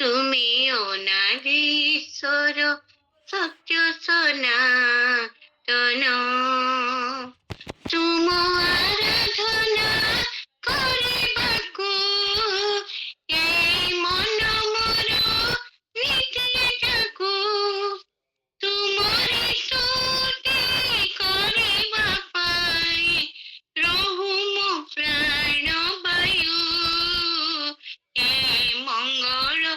তুমি অনাদীশ্বর সত্য সনাতন, তুম আরাধনা କରିବାକୁ এই মন ମୋର ନିତ୍ୟକୁ ତୁମରି ସ୍ତୁତି କରିବା ପାଇଁ ରହୁ ମୋ ପ୍ରାଣ ବାୟୁ। ଏ ମଙ୍ଗଳମୟ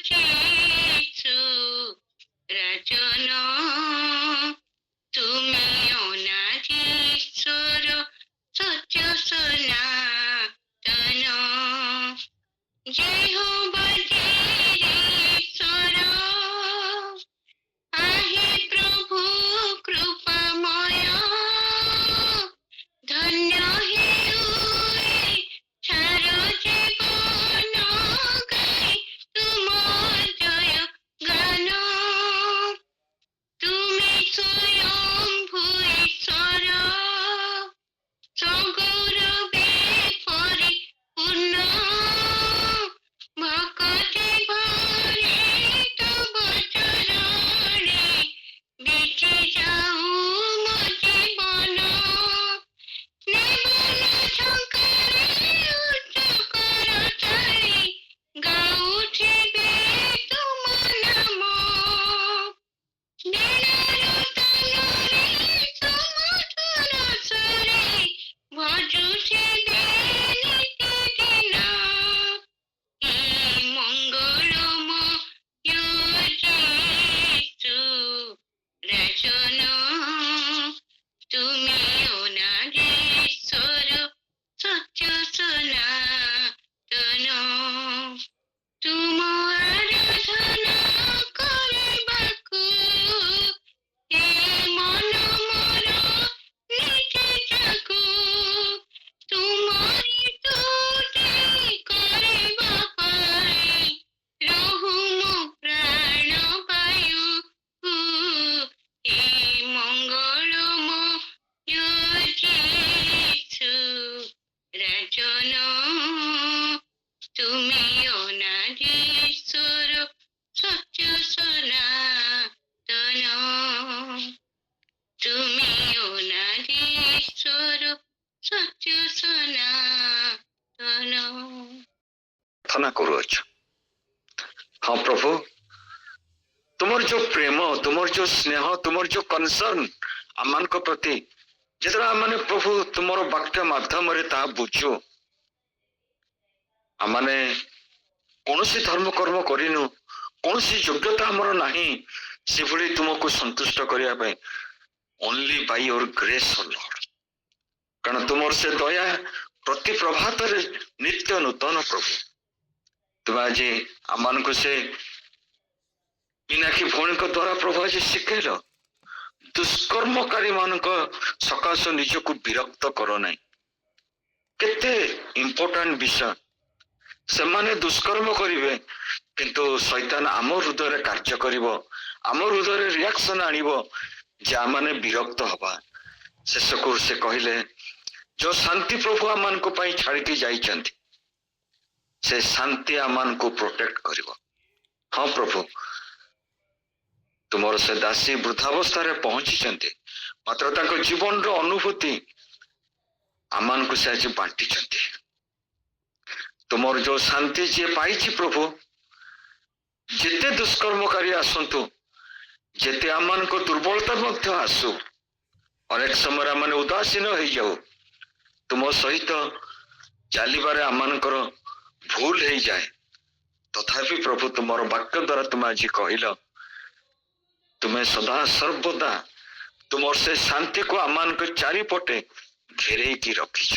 ଯୀଶୁ ରାଜନ, ତୁମେ ଅନାଦୀଶ୍ୱର ସତ୍ୟ ସନାତନ। ଯେହୋବା ଈଶ୍ୱର, ଆହେ ପ୍ରଭୁ କୃପାମୟ, ଧନ୍ୟ ହେଉ ଛାର ଜୀବନ ଗାଇ ତୁମ ଜୟ ଗାନ। ତୁମେ ସ୍ୱୟଂଭୂ ଈଶ୍ୱର, ସଗୌରବେ ପରିପୂର୍ଣ୍ଣ, ଭକ୍ତି ଭରେ ତବ ଚରଣେ ବିତି ଯାଉ ମୋ ଜୀବନ। ନିର୍ମଳ ଝଙ୍କାରେ ଉଚ୍ଚ କରତାଳି ଗାଉଥିବେ ତୁମ ନାମ। ବୀଣାର ତାଳରେ ସୁମଧୁର ସ୍ୱରେ ଭଜୁଥିବେ ନିତିଦିନ। ଏ ମଙ୍ଗଳମୟ ଯୀଶୁ ରାଜନ, ତୁମେ ଅନାଦୀଶ୍ୱର ସତ୍ୟ ସନାତନ। ତୁମ ଆରାଧନା କରିବାକୁ ଏ ମନ ମୋର ନିତ୍ୟକୁ ତୁମରି ସ୍ତୁତି କରିବା ପାଇଁ ରହୁ ମୋ ପ୍ରାଣ ବାୟୁ। ଏ ମଙ୍ଗଳମୟ ଯୀଶୁ ରାଜନ, ତୁମେ ଅନାଦୀଶ୍ୱର ସତ୍ୟ ସନାତନ। ତୁମେ ଅନାଦୀଶ୍ୱର ସତ୍ୟ ସନାତନ। ପ୍ରାର୍ଥନା କରୁଅଛୁ। ହଁ ପ୍ରଭୁ, ତୁମର ଯୋଉ ପ୍ରେମ, ତୁମର ଯୋଉ ସ୍ନେହ, ତୁମର ଯୋଉ କନସର୍ନ ଆମମାନଙ୍କ ପ୍ରତି, ଯେତେବେଳେ ଆମେ ପ୍ରଭୁ ତୁମର ବାକ୍ୟ ମାଧ୍ୟମରେ ତାହା ବୁଝୁ, ଆମେ କୌଣସି ଧର୍ମ କର୍ମ କରିନୁ, କୌଣସି ଯୋଗ୍ୟତା ଆମର ନାହିଁ ସେଭଳି ତୁମକୁ ସନ୍ତୁଷ୍ଟ କରିବା ପାଇଁ, only Bai your grace O Lord. କାରଣ ତୁମର ସେ ଦୟା ପ୍ରତି ପ୍ରଭାତରେ ନିତ୍ୟ ନୂତନ ପ୍ରଭୁ। ତୁମେ ଆଜି ଆମମାନଙ୍କୁ ସେ ମୀନାକ୍ଷୀ ଭଉଣୀଙ୍କ ଦ୍ୱାରା ପ୍ରଭୁ ଆଜି ଶିଖେଇଲ, ଦୁଷ୍କର୍ମକାରୀ ମାନଙ୍କ ସକାଶ ନିଜକୁ ବିରକ୍ତ କର ନାହିଁ। କେତେ ଇମ୍ପୋର୍ଟାଣ୍ଟ ବିଷୟ। ସେମାନେ ଦୁଷ୍କର୍ମ କରିବେ, କିନ୍ତୁ ଶୈତାନ ଆମ ହୃଦୟରେ କାର୍ଯ୍ୟ କରିବ, ଆମ ହୃଦୟରେ ରିଆକ୍ସନ ଆଣିବ ଯେ ଆମମାନେ ବିରକ୍ତ ହବା। ଶେଷକୁ ସେ କହିଲେ, ଯୋଉ ଶାନ୍ତି ପ୍ରଭୁ ଆମମାନଙ୍କ ପାଇଁ ଛାଡ଼ିକି ଯାଇଛନ୍ତି, ସେ ଶାନ୍ତି ଆମମାନଙ୍କୁ ପ୍ରୋଟେକ୍ଟ କରିବ। ହଁ ପ୍ରଭୁ, ତୁମର ସେ ଦାସୀ ବୃଦ୍ଧାବସ୍ଥାରେ ପହଞ୍ଚିଛନ୍ତି, ମାତ୍ର ତାଙ୍କ ଜୀବନର ଅନୁଭୂତି ଆମମାନଙ୍କୁ ସେ ଆଜି ବାଣ୍ଟିଛନ୍ତି। ତୁମର ଯୋଉ ଶାନ୍ତି ଯିଏ ପାଇଛି ପ୍ରଭୁ, ଯେତେ ଦୁଷ୍କର୍ମକାରୀ ଆସନ୍ତୁ, ଯେତେ ଆମମାନଙ୍କ ଦୁର୍ବଳତା ମଧ୍ୟ ଆସୁ, ଅନେକ ସମୟରେ ଆମେ ଉଦାସୀନ ହେଇଯାଉ, ତୁମ ସହିତ ଚାଲିବାରେ ଆମମାନଙ୍କର ଭୁଲ ହେଇଯାଏ। ତଥାପି ପ୍ରଭୁ ତୁମର ବାକ୍ୟ ଦ୍ୱାରା ତୁମେ ଆଜି କହିଲ, ତୁମେ ସଦା ସର୍ବଦା ତୁମର ସେ ଶାନ୍ତିକୁ ଆମମାନଙ୍କ ଚାରିପଟେ ଘେରେଇକି ରଖିଛ।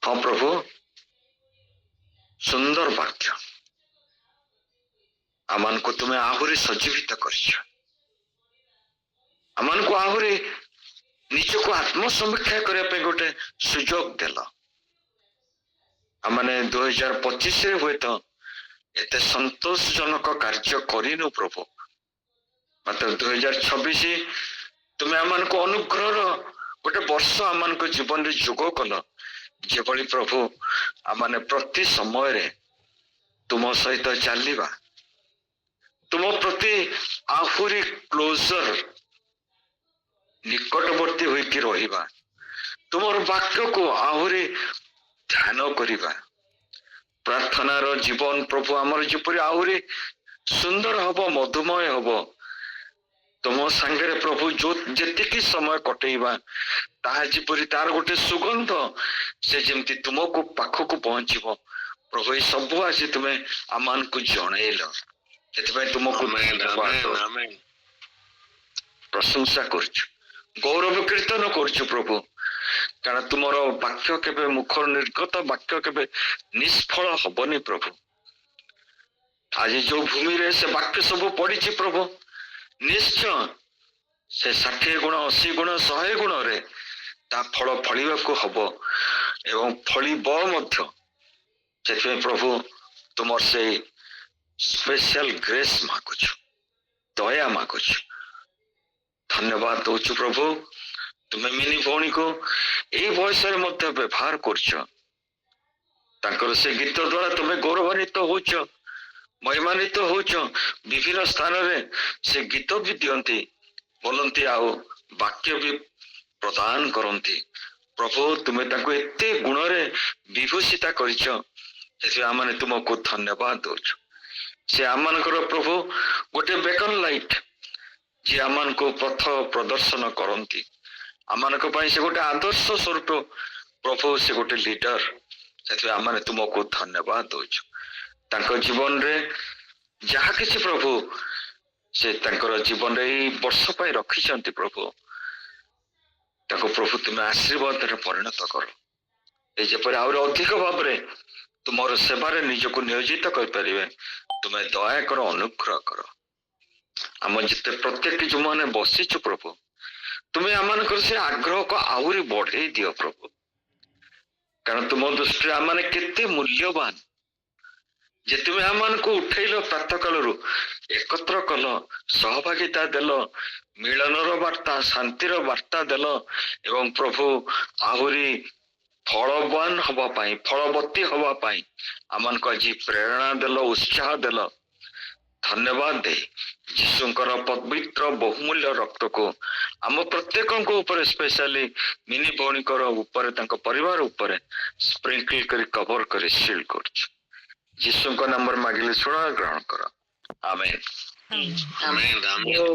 ହଁ ପ୍ରଭୁ, ସୁନ୍ଦର ବାକ୍ୟ। ଆମମାନଙ୍କୁ ତୁମେ ଆହୁରି ସଜୀବିତ କରିଛ, ଆମମାନଙ୍କୁ ଆହୁରି ନିଜକୁ ଆତ୍ମସମୀକ୍ଷା କରିବା ପାଇଁ ଗୋଟେ ସୁଯୋଗ ଦେଲ। ଆମେ 2025ରେ ହୁଏତ ଏତେ ସନ୍ତୋଷଜନକ କାର୍ଯ୍ୟ କରିନୁ ପ୍ରଭୁ, ମାତ୍ର 2026 ତୁମେ ଆମମାନଙ୍କୁ ଅନୁଗ୍ରହର ଗୋଟେ ବର୍ଷ ଆମମାନଙ୍କ ଜୀବନରେ ଯୋଗ କଲ, ଯେଭଳି ପ୍ରଭୁ आमने प्रति समय तुम सहित चलवा तुम प्रति आहुरी क्लोजर निकटवर्ती होइकी रहिबा तुमर वाक्य को आहुरी ध्यान करिबा प्रार्थनार जीवन प्रभु आमर जेपरि आहुरी सुंदर हबो मधुमय हबो तुम संगे प्रभु जो जेतिकी समय कटेइबा ताहा जेपरि तार गोटे सुगंध से जेमति तुमको पाखक पहुंचीबो प्रभु ये सब आज तुम्हें आमान को जनइल एतबे तुमको प्रशंसा करछु गौरव कीर्तन करछु प्रभु कारण तुमर वाक्य केबे मुख निर्गत वाक्य केबे निष्फल हबनी प्रभु आज जो भूमि रे से वाक्य सब पड़ी प्रभु निश्चय से 60 गुण 80 गुण 100 गुण रे ता फल फलिबा को हबो एवं फलिब मध्य से प्रभु तुमर से स्पेशल ग्रेस मागुछु दया मागुछु धन्यवाद दौछु प्रभु तुम्हें मिनी भौणी को यही बयस मध्य व्यवहार कर से गीत द्वारा तुम्हें गौरवान्वित होच महिमान्वित होच विभिन्न स्थान रे से गीत भी दियंती बोलती आओ वाक्य भी प्रदान करती प्रभु तुम्हें ताको एते गुण रे विभूषिता करिछ आमने तुमको धन्यवाद दौछु से आमानकर प्रभु गोटे बेकन लाइट जी आमान को पथ प्रदर्शन करती आमानक पई से गोटे आदर्श स्वरूप प्रभु से गोटे लीडर से आमने तुमको धन्यवाद दौछु तांको जीवन रे जहा किछि प्रभु से तांकर जीवन रे वर्ष पई रखिछंती प्रभु ताको प्रभु तुम्हें आशीर्वाद रे परिणत करो ए जेपरि और अधिक भाव रे तुमर सेवारे निजको नियोजित कर परिबे तुम्हें दया करो अनुग्रह करो आम जिते प्रत्येक जो माने बसीचु प्रभु तुम्हें आम से आग्रह को आहुरी बढ़े दियो प्रभु कारण तुम दृष्टि आम केते मूल्यवान जे तुम्हें आम को उठेल प्रातः काल एकत्र कल सहभागिता देल मिलनर वार्ता शांतिर वार्ता देल एवं प्रभु आहुरी फलवान हवा पाई फलवती हवा पाई आमान को आज प्रेरणा देल उत्साह देल धन्यवाद दे यीशुंकर पवित्र बहुमूल्य रक्त को आम प्रत्येक ऊपर स्पेशली मिनी भौणीकर ऊपर तांको परिवार ऊपर स्प्रिंकल कर कवर कर सील कर यीशुंक नाम मागिले सुना ग्रहण कर आमेन आमेन।